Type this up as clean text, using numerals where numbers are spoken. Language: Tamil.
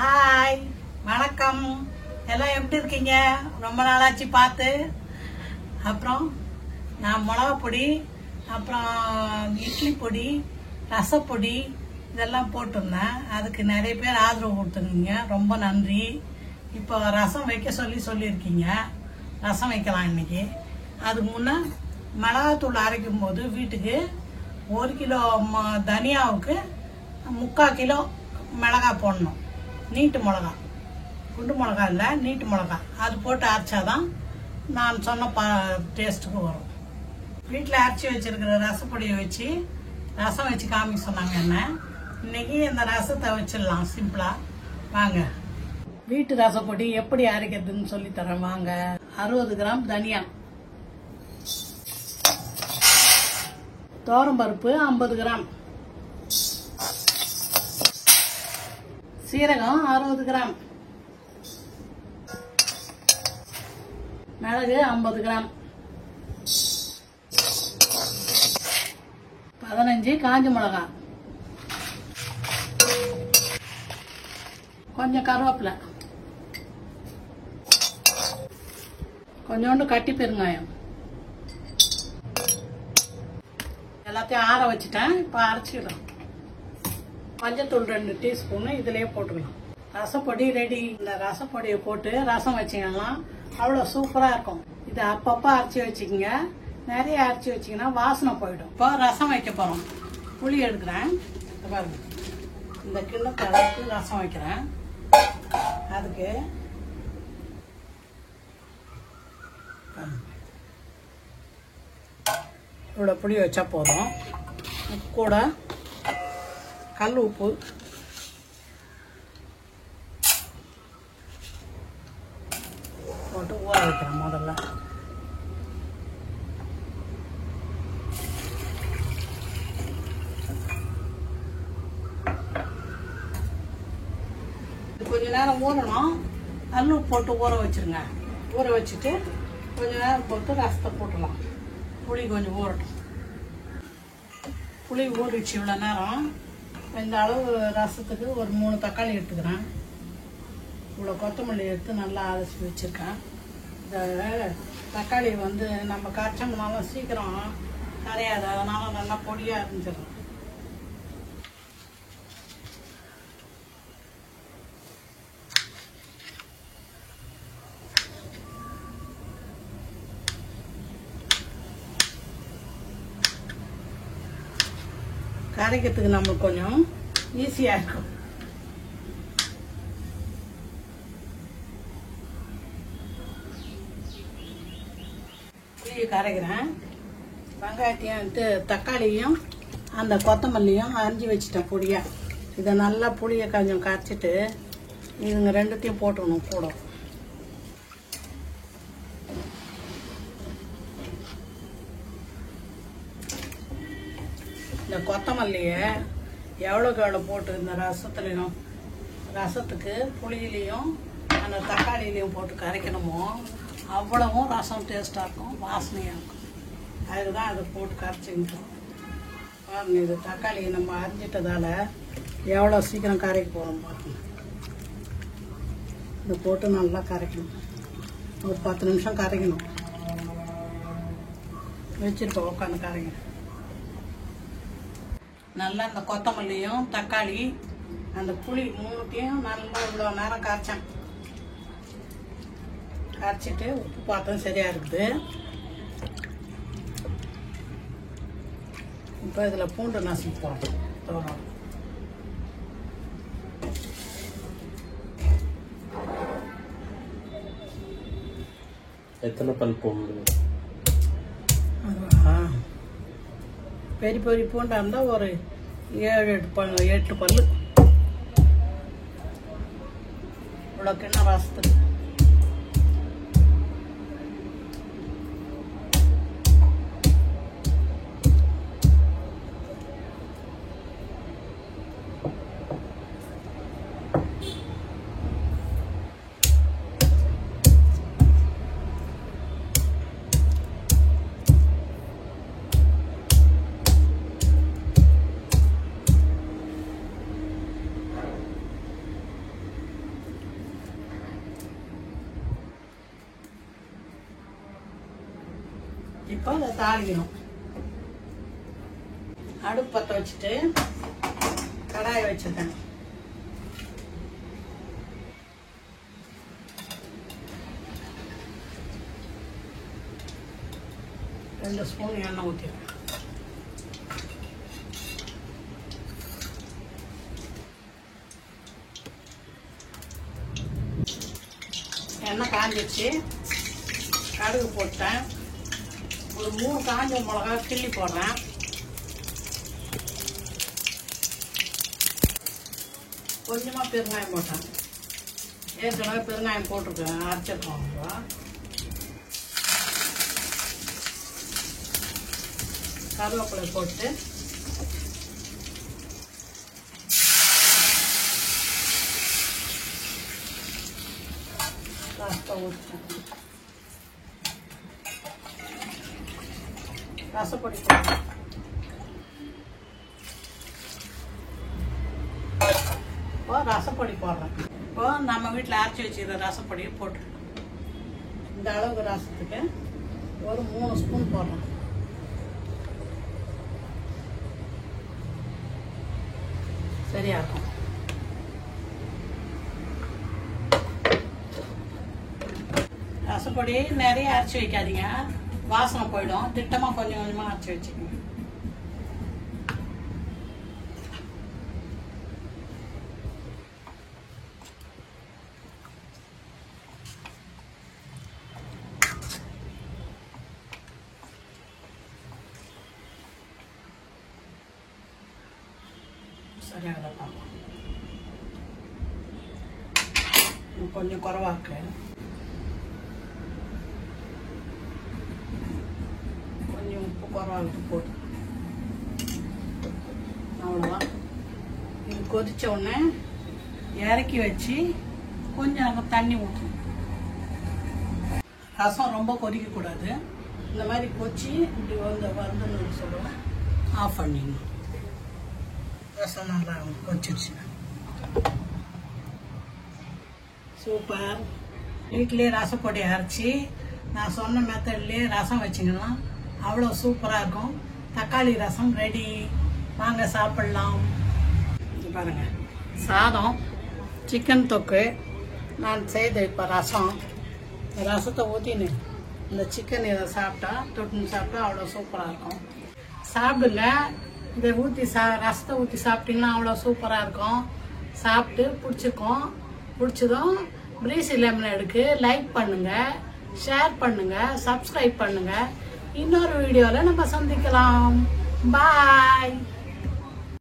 ஹாய், வணக்கம். எல்லாம் எப்படி இருக்கீங்க? ரொம்ப நாளாச்சு பார்த்து. அப்புறம் நான் மிளகா பொடி, அப்புறம் இட்லி பொடி, ரசப்பொடி இதெல்லாம் போட்டிருந்தேன். அதுக்கு நிறைய பேர் ஆதரவு கொடுத்துருக்கீங்க, ரொம்ப நன்றி. இப்போ ரசம் வைக்க சொல்லியிருக்கீங்க. ரசம் வைக்கலாம் இன்னைக்கு. அதுக்கு முன்னே மிளகாத்தூள் அரைக்கும் போது வீட்டுக்கு 1 கிலோ தனியாவுக்கு 3/4 கிலோ மிளகா போடணும். நீட்டு மிளகா, குண்டு மிளகா இல்லை, நீட்டு மிளகா. அது போட்டு அரைச்சாதான் நான் சொன்ன டேஸ்ட்டுக்கு வரும். வீட்டில் அரைச்சி வச்சிருக்கிற ரசப்பொடியை வச்சு ரசம் வச்சு காமிக்க சொன்னாங்க என்ன. இன்னைக்கு இந்த ரசத்தை வச்சிடலாம் சிம்பிளா. வாங்க, வீட்டு ரசப்பொடி எப்படி அரைக்கிறதுன்னு சொல்லித்தரேன் வாங்க. 60 கிராம் தனியா, பருப்பு 50 கிராம், சீரகம் 60 கிராம், மிளகு 50 கிராம், 15 காஞ்ச மிளகா, கொஞ்சம் கருவேப்பிலை, கொஞ்சோண்டு கட்டி பெருங்காயம். எல்லாத்தையும் ஆற வச்சுட்டேன். இப்போ அரைச்சிடும். மஞ்சத்தூள் 2 டீஸ்பூனு இதுலயே போட்டுக்கலாம். ரசப்பொடி ரெடி. இந்த ரசப்பொடியை போட்டு ரசம் வச்சிங்கன்னா அவ்வளோ சூப்பராக இருக்கும். இதை அப்பப்போ அரைச்சி வச்சுக்கோங்க. நிறைய அரைச்சி வச்சிங்கன்னா வாசனை போயிடும். இப்போ ரசம் வைக்க போகிறோம். புளி எடுக்கிறேன். பாருங்க, இந்த கிண்ணத்தை அளவுக்கு ரசம் வைக்கிறேன். அதுக்கு இவ்வளோ புளி வச்சா போதும். கூட கல் உப்பு, போட்டு ஊற வைக்கிறேன். முதல்ல கொஞ்ச நேரம் ஊறணும். கல் உப்பு போட்டு ஊற வச்சிருங்க. ஊற வச்சுட்டு கொஞ்ச நேரம் போட்டு ரசத்தை போட்டுடலாம். புளி கொஞ்சம் ஊறட்டும். புளி ஊறிடுச்சு இவ்வளோ நேரம். இந்த அளவு ரசத்துக்கு ஒரு 3 தக்காளி எடுத்துக்கிறேன். இவ்வளோ கொத்தமல்லி எடுத்து நல்லா அரைச்சி வச்சுருக்கேன். இந்த தக்காளி நம்ம கரைச்சோம்னாலும் சீக்கிரம் கரையாது, அதனால நல்லா பொடியாக இருந்துச்சிடும். கரைக்கிறதுக்கு நம்மளுக்கு கொஞ்சம் ஈஸியாக இருக்கும். புளியை கரைக்கிறேன். வெங்காயத்தையும் தக்காளியும் அந்த கொத்தமல்லியும் அரிஞ்சு வச்சுட்டேன் பொடியாக. இதை நல்லா புளியை கொஞ்சம் கரைச்சிட்டு இதுங்க 2த்தையும் போட்டுக்கணும் கூட. இந்த கொத்தமல்லியை எவ்வளோக்கு எவ்வளோ போட்டு இந்த ரசத்துக்கு புளியிலையும் அந்த தக்காளியிலையும் போட்டு கரைக்கணுமோ அவ்வளவும் ரசம் டேஸ்ட்டாக இருக்கும், வாசனையாக இருக்கும். அதுக்கு தான் அதை போட்டு கரைச்சிக்கிட்டோம். பாருங்க, இது தக்காளி நம்ம அரிஞ்சிட்டதால எவ்வளோ சீக்கிரம் கரைக்க போகிறோம் பாருங்க. இதை போட்டு நல்லா கரைக்கணும். ஒரு 10 நிமிஷம் கரைக்கணும். வச்சுருக்கோம், உட்காந்து கரைக்கணும். நல்லா இந்த கொத்தமல்லியும் தக்காளி அந்த புளி 3த்தையும் நல்லா இவ்வளோ நேரம் கரைச்சேன். கரைச்சிட்டு உப்பு பார்த்தோம் சரியா இருக்குது. இப்போ இதில் பூண்டு நசுக்கி போகிறோம். எத்தனை பல் பூண்டு? பெரிய பூண்டா இருந்தால் ஒரு 7-8 பல்லு. இவ்வளோ கிண்ணம் ரசத்துக்கு. இப்போ அதை தாளிக்கணும். அடுப்பு பற்ற வச்சுட்டு கடாயை வச்சுருக்கேன். ரெண்டு ஸ்பூன் எண்ணெய் ஊற்றிடுவேன். எண்ணெய் காஞ்சிச்சு. கடுகு போட்டேன். ஒரு 3 காஞ்ச மிளகா கிள்ளி போடுறேன். கொஞ்சமாக பெருங்காயம் போட்டேன். ஏற்கனவே பெருங்காயம் போட்டிருக்கேன், அரைச்சிருக்கோம். கருவேப்பிலை போட்டு ரசப்பொடி போடுறேன். இப்போ ரசப்பொடி போடுறேன். இப்போ நம்ம வீட்டில் அரைச்சி வச்சுக்கிற ரசப்பொடியை போட்டு இந்த அளவுக்கு ரசத்துக்கு ஒரு 3 ஸ்பூன் போடுறேன். சரியா இருக்கும். ரசப்பொடி நிறைய அரைச்சி வைக்காதீங்க, வாசனை போயிடும். திட்டமா கொஞ்சம் கொஞ்சமா அரைச்சி வச்சுக்கோங்க. சரியாக கொஞ்சம் குறவாக்கு. கொஞ்சம் உப்பு குறவாக்கு போட்டு அவ்வளோதான். இது கொதிச்ச உடனே இறக்கி வச்சு கொஞ்சம் அங்கே தண்ணி ஊற்றணும். ரசம் ரொம்ப கொதிக்கக்கூடாது. இந்த மாதிரி கொச்சி இப்படி வந்துன்னு சொல்லுவோம். ஆஃப் பண்ணிடணும். ரசம் நல்லா கொச்சிருச்சு. சூப்பர். வீட்டிலே ரசப்பொடி அரைச்சி நான் சொன்ன மெத்தட்லேயே ரசம் வச்சிங்கன்னா அவ்வளோ சூப்பராக இருக்கும். தக்காளி ரசம் ரெடி. வாங்க சாப்பிட்லாம். பாருங்க, சாதம், சிக்கன் தொக்கு நான் செய்த இப்போ ரசம். ரசத்தை ஊற்றின்னு இந்த சிக்கன் இதை சாப்பிட்டா தொட்டுன்னு சாப்பிட்டா அவ்வளோ சூப்பராக இருக்கும். சாப்பிடுங்க. இதை ஊற்றி ரசத்தை ஊற்றி சாப்பிட்டீங்கன்னா அவ்வளோ சூப்பராக இருக்கும். சாப்பிட்டு பிடிச்சதும் பிரீசி லெமன் எடுக்கு லைக் பண்ணுங்க, ஷேர் பண்ணுங்க, சப்ஸ்கிரைப் பண்ணுங்க. இன்னொரு வீடியோவில் நம்ம சந்திக்கலாம். பாய்.